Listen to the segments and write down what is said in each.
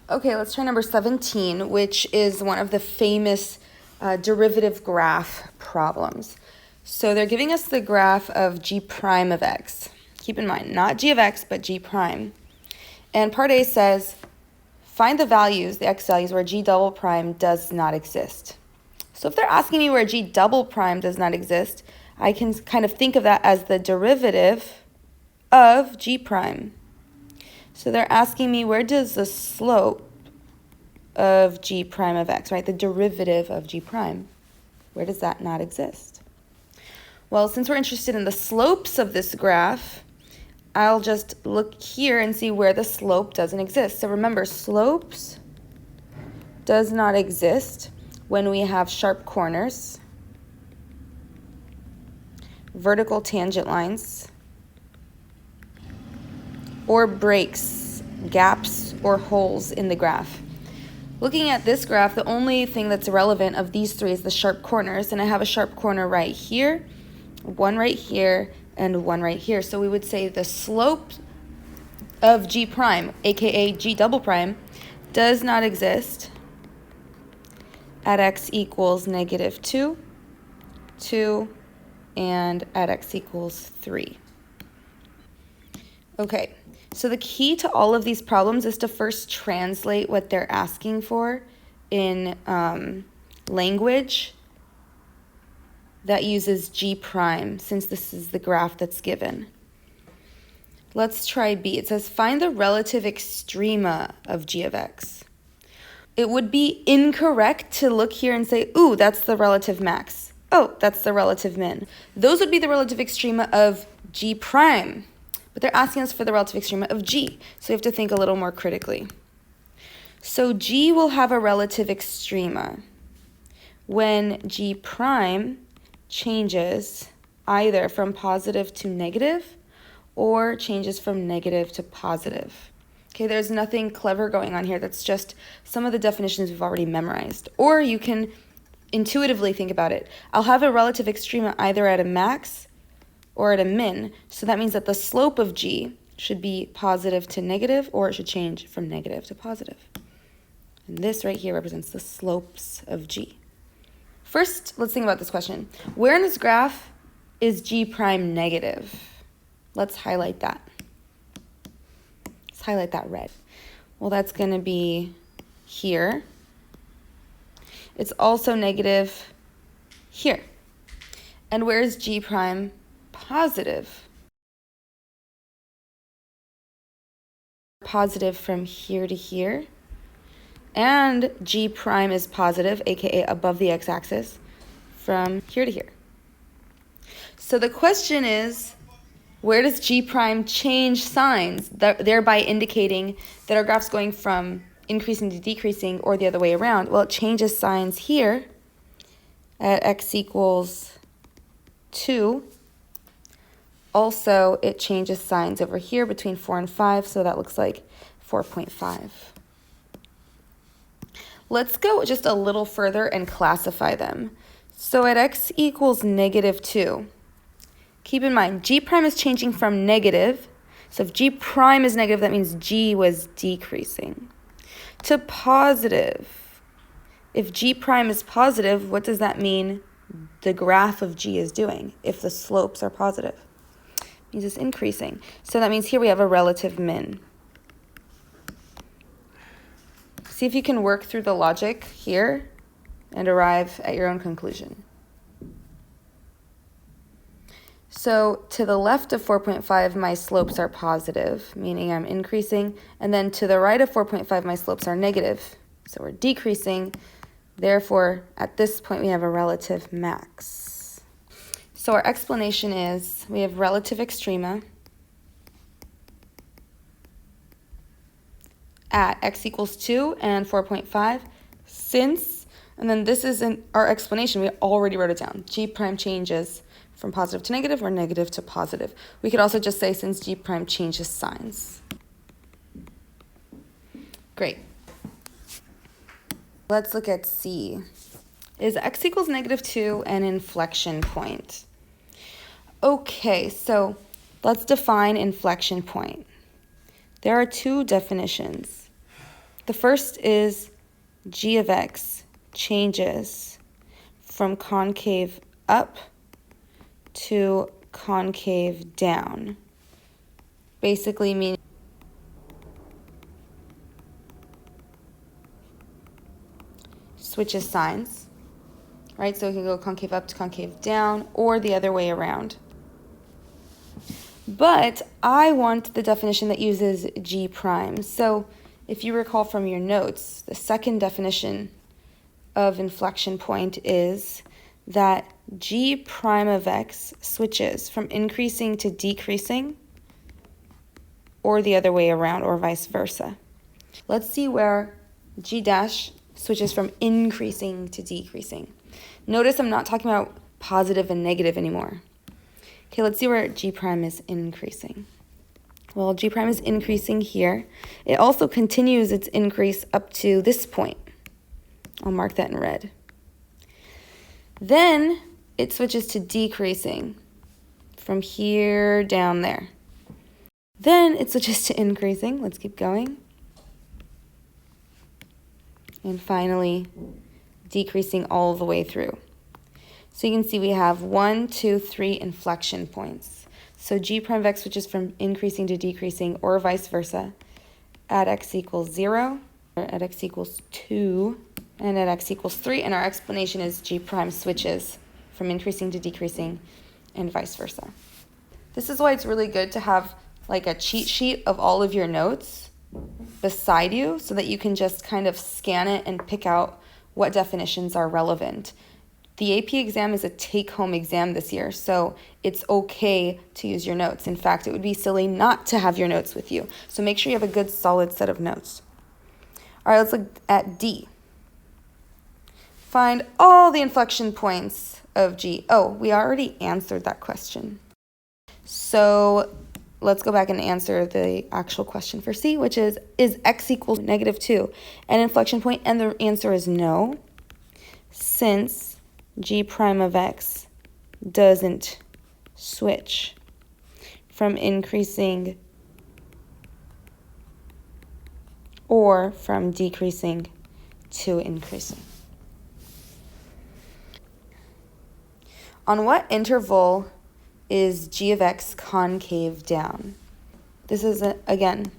Okay, let's try number 17, which is one of the famous derivative graph problems. So they're giving us the graph of g prime of x. Keep in mind, not g of x, but g prime. And part A says, find the values, the x values, where g double prime does not exist. So if they're asking me where g double prime does not exist, I can kind of think of that as the derivative of g prime. So they're asking me, where does the slope of g prime of x, right? The derivative of g prime, where does that not exist? Well, since we're interested in the slopes of this graph, I'll just look here and see where the slope doesn't exist. So remember, slopes does not exist when we have sharp corners, vertical tangent lines, or breaks, gaps, or holes in the graph. Looking at this graph, the only thing that's relevant of these three is the sharp corners, and I have a sharp corner right here, one right here, and one right here. So we would say the slope of g prime, aka g double prime, does not exist at x equals -2, 2, and at x equals 3. Okay, so the key to all of these problems is to first translate what they're asking for in language that uses g prime, since this is the graph that's given. Let's try B. It says, find the relative extrema of g of x. It would be incorrect to look here and say, ooh, that's the relative max. Oh, that's the relative min. Those would be the relative extrema of g prime. But they're asking us for the relative extrema of g, so we have to think a little more critically. So g will have a relative extrema when g prime changes either from positive to negative or changes from negative to positive. Okay, there's nothing clever going on here. That's just some of the definitions we've already memorized. Or you can intuitively think about it. I'll have a relative extrema either at a max or at a min, so that means that the slope of g should be positive to negative, or it should change from negative to positive. And this right here represents the slopes of g. First, let's think about this question. Where in this graph is g prime negative? Let's highlight that. Let's highlight that red. Well, that's going to be here. It's also negative here. And where is g prime positive? Positive from here to here. And g prime is positive, aka above the x-axis, from here to here. So the question is, where does g prime change signs, thereby indicating that our graph's going from increasing to decreasing or the other way around? Well, it changes signs here at x equals 2. Also, it changes signs over here between 4 and 5, so that looks like 4.5. Let's go just a little further and classify them. So at x equals -2, keep in mind, g prime is changing from negative. So if g prime is negative, that means g was decreasing. To positive. If g prime is positive, what does that mean the graph of g is doing if the slopes are positive? It means it's increasing. So that means here we have a relative min. See if you can work through the logic here and arrive at your own conclusion. So to the left of 4.5, my slopes are positive, meaning I'm increasing. And then to the right of 4.5, my slopes are negative. So we're decreasing. Therefore, at this point, we have a relative max. So our explanation is we have relative extrema at x equals 2 and 4.5, since, and then this is our explanation, we already wrote it down, g prime changes from positive to negative or negative to positive. We could also just say since g prime changes signs. Great. Let's look at C. Is x equals -2 an inflection point? Okay, so let's define inflection point. There are two definitions. The first is g of x changes from concave up to concave down. Basically meaning switches signs, right? So it can go concave up to concave down or the other way around. But I want the definition that uses g prime. So if you recall from your notes, the second definition of inflection point is that g prime of x switches from increasing to decreasing or the other way around or vice versa. Let's see where g dash switches from increasing to decreasing. Notice I'm not talking about positive and negative anymore. Okay, let's see where g prime is increasing. Well, g prime is increasing here. It also continues its increase up to this point. I'll mark that in red. Then it switches to decreasing from here down there. Then it switches to increasing. Let's keep going. And finally, decreasing all the way through. So you can see we have 1, 2, 3 inflection points. So g prime of x switches from increasing to decreasing or vice versa at x equals 0, or at x equals 2, and at x equals 3. And our explanation is g prime switches from increasing to decreasing and vice versa. This is why it's really good to have like a cheat sheet of all of your notes beside you so that you can just kind of scan it and pick out what definitions are relevant. The AP exam is a take-home exam this year, so it's okay to use your notes. In fact, it would be silly not to have your notes with you. So make sure you have a good, solid set of notes. All right, let's look at D. Find all the inflection points of G. Oh, we already answered that question. So let's go back and answer the actual question for C, which is x equals -2 an inflection point? And the answer is no, since g prime of x doesn't switch from increasing or from decreasing to increasing. On what interval is g of x concave down? This is, again,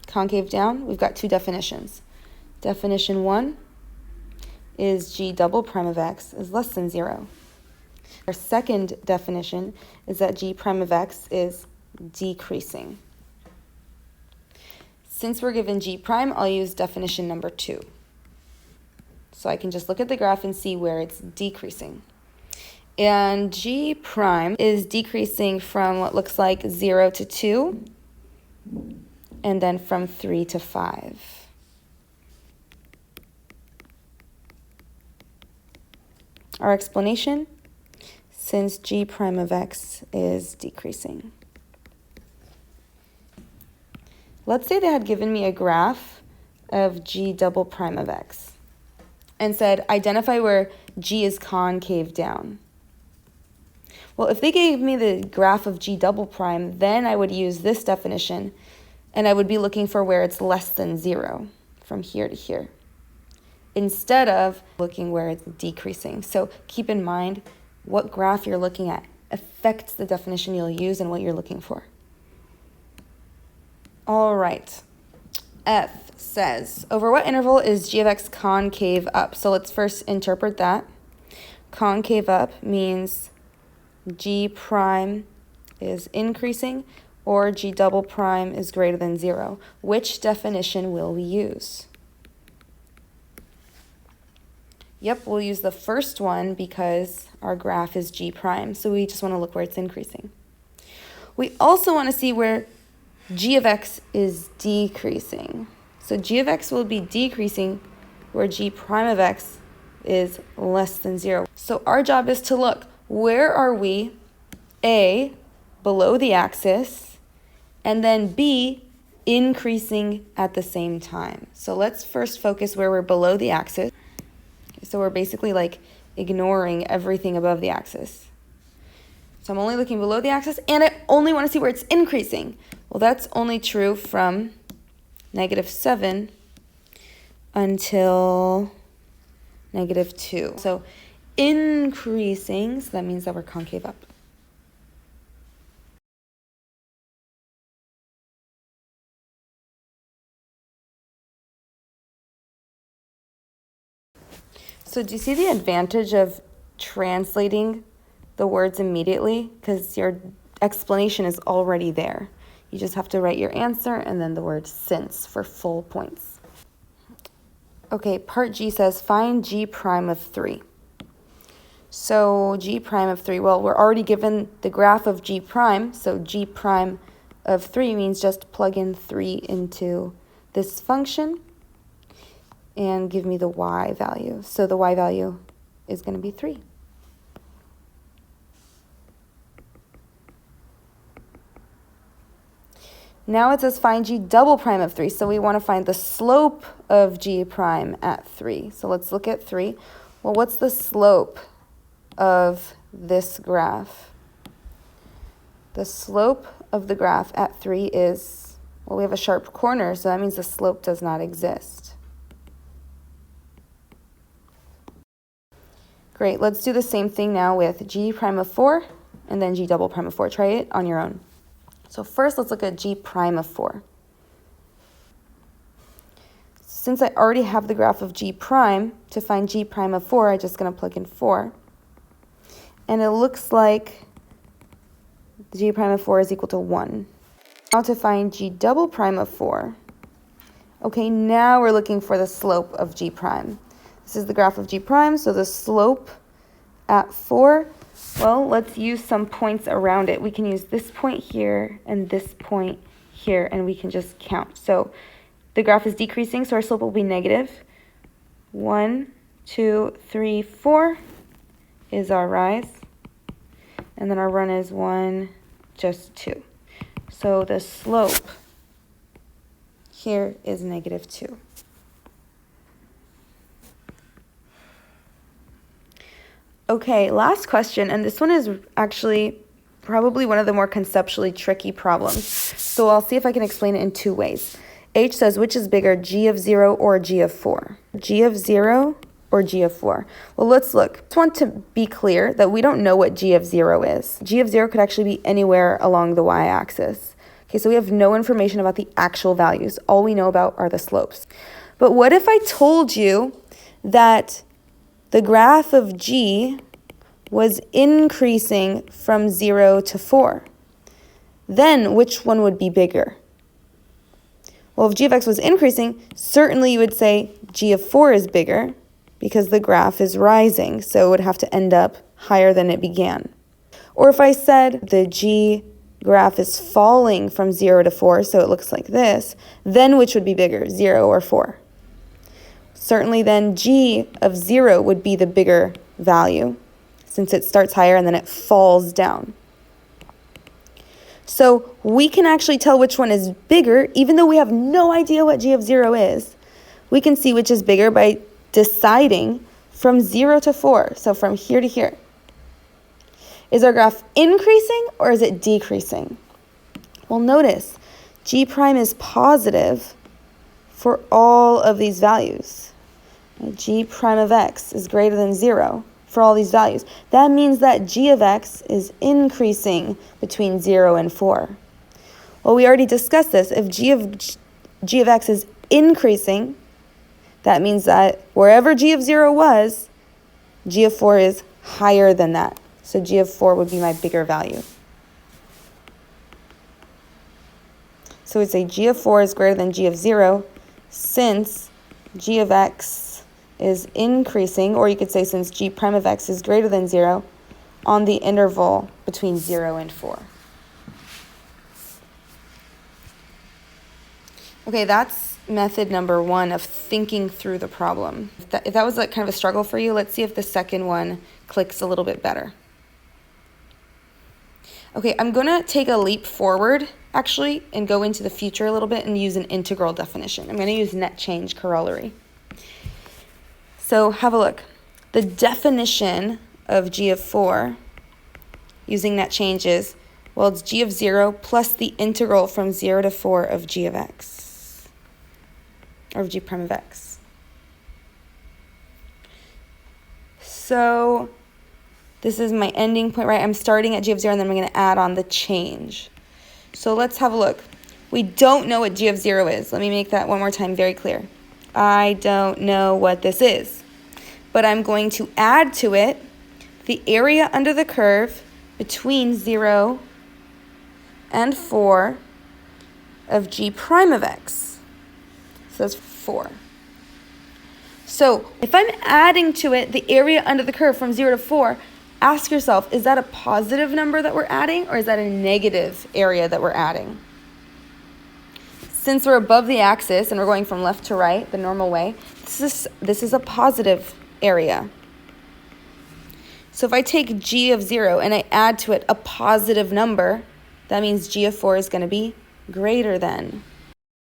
concave down. We've got two definitions. Definition 1 is g double prime of x is less than 0. Our second definition is that g prime of x is decreasing. Since we're given g prime, I'll use definition number 2. So I can just look at the graph and see where it's decreasing. And g prime is decreasing from what looks like 0 to 2, and then from 3 to 5. Our explanation, since g prime of x is decreasing. Let's say they had given me a graph of g double prime of x and said, identify where g is concave down. Well, if they gave me the graph of g double prime, then I would use this definition, and I would be looking for where it's less than 0 from here to here, instead of looking where it's decreasing. So keep in mind what graph you're looking at affects the definition you'll use and what you're looking for. All right. F says, over what interval is g of x concave up? So let's first interpret that. Concave up means g prime is increasing or g double prime is greater than 0. Which definition will we use? Yep, we'll use the first one because our graph is g prime, so we just want to look where it's increasing. We also want to see where g of x is decreasing. So g of x will be decreasing where g prime of x is less than 0. So our job is to look, where are we, A, below the axis, and then B, increasing at the same time. So let's first focus where we're below the axis. So we're basically like ignoring everything above the axis. So I'm only looking below the axis, and I only want to see where it's increasing. Well, that's only true from -7 until -2. So increasing, so that means that we're concave up. So do you see the advantage of translating the words immediately? Because your explanation is already there. You just have to write your answer and then the word since for full points. Okay, part G says find G prime of 3. So G prime of 3, well, we're already given the graph of G prime, so G prime of 3 means just plug in 3 into this function and give me the y value. So the y value is going to be 3. Now it says find G double prime of 3. So we want to find the slope of G prime at 3. So let's look at 3. Well, what's the slope of this graph? The slope of the graph at 3 is, well, we have a sharp corner, so that means the slope does not exist. Great, let's do the same thing now with G prime of 4 and then G double prime of 4. Try it on your own. So first, let's look at G prime of 4. Since I already have the graph of G prime, to find G prime of 4, I'm just going to plug in 4. And it looks like G prime of 4 is equal to 1. Now to find G double prime of 4. Okay, now we're looking for the slope of G prime. This is the graph of G prime, so the slope at 4, well, let's use some points around it. We can use this point here and this point here, and we can just count. So the graph is decreasing, so our slope will be negative. 1, 2, 3, 4 is our rise. And then our run is 1, just 2. So the slope here is -2. Okay, last question, and this one is actually probably one of the more conceptually tricky problems. So I'll see if I can explain it in 2 ways. H says, which is bigger, G of 0 or G of 4? G of 0 or G of 4? Well, let's look. I just want to be clear that we don't know what G of 0 is. G of 0 could actually be anywhere along the y-axis. Okay, so we have no information about the actual values. All we know about are the slopes. But what if I told you that the graph of G was increasing from 0 to 4? Then which one would be bigger? Well, if g of x was increasing, certainly you would say g of 4 is bigger because the graph is rising, so it would have to end up higher than it began. Or if I said the g graph is falling from 0 to 4, so it looks like this, then which would be bigger, 0 or 4? Certainly then G of 0 would be the bigger value since it starts higher and then it falls down. So we can actually tell which one is bigger even though we have no idea what G of 0 is. We can see which is bigger by deciding from 0 to 4, so from here to here. Is our graph increasing or is it decreasing? Well, notice G prime is positive for all of these values. G prime of x is greater than 0 for all these values. That means that G of x is increasing between 0 and 4. Well, we already discussed this. If G of x is increasing, that means that wherever G of 0 was, G of 4 is higher than that. So G of 4 would be my bigger value. So we'd say G of 4 is greater than G of 0 since G of x is increasing, or you could say since G prime of x is greater than 0 on the interval between 0 and 4. Okay, that's method number 1 of thinking through the problem. If that was like kind of a struggle for you, let's see if the second one clicks a little bit better. Okay, I'm going to take a leap forward, actually, and go into the future a little bit and use an integral definition. I'm going to use net change corollary. So have a look. The definition of G of 4 using net change is, well, it's G of 0 plus the integral from 0 to 4 of G of x, or of G prime of x. So this is my ending point, right? I'm starting at g of 0, and then I'm going to add on the change. So let's have a look. We don't know what g of 0 is. Let me make that one more time very clear. I don't know what this is. But I'm going to add to it the area under the curve between 0 and 4 of g prime of x. So that's 4. So if I'm adding to it the area under the curve from 0 to 4, ask yourself, is that a positive number that we're adding, or is that a negative area that we're adding? Since we're above the axis and we're going from left to right the normal way, this is a positive area. So if I take g of 0 and I add to it a positive number, that means g of 4 is going to be greater than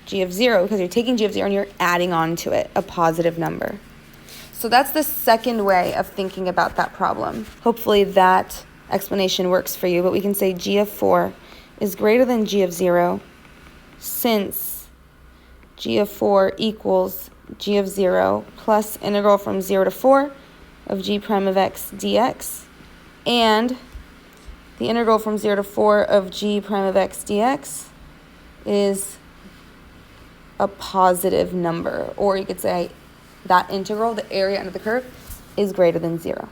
g of 0, because you're taking g of 0 and you're adding on to it a positive number. So that's the second way of thinking about that problem. Hopefully that explanation works for you, but we can say g of 4 is greater than g of 0 since g of 4 equals g of 0 plus integral from 0 to 4 of g prime of x dx, and the integral from 0 to 4 of g prime of x dx is a positive number, or you could say that integral, the area under the curve, is greater than 0.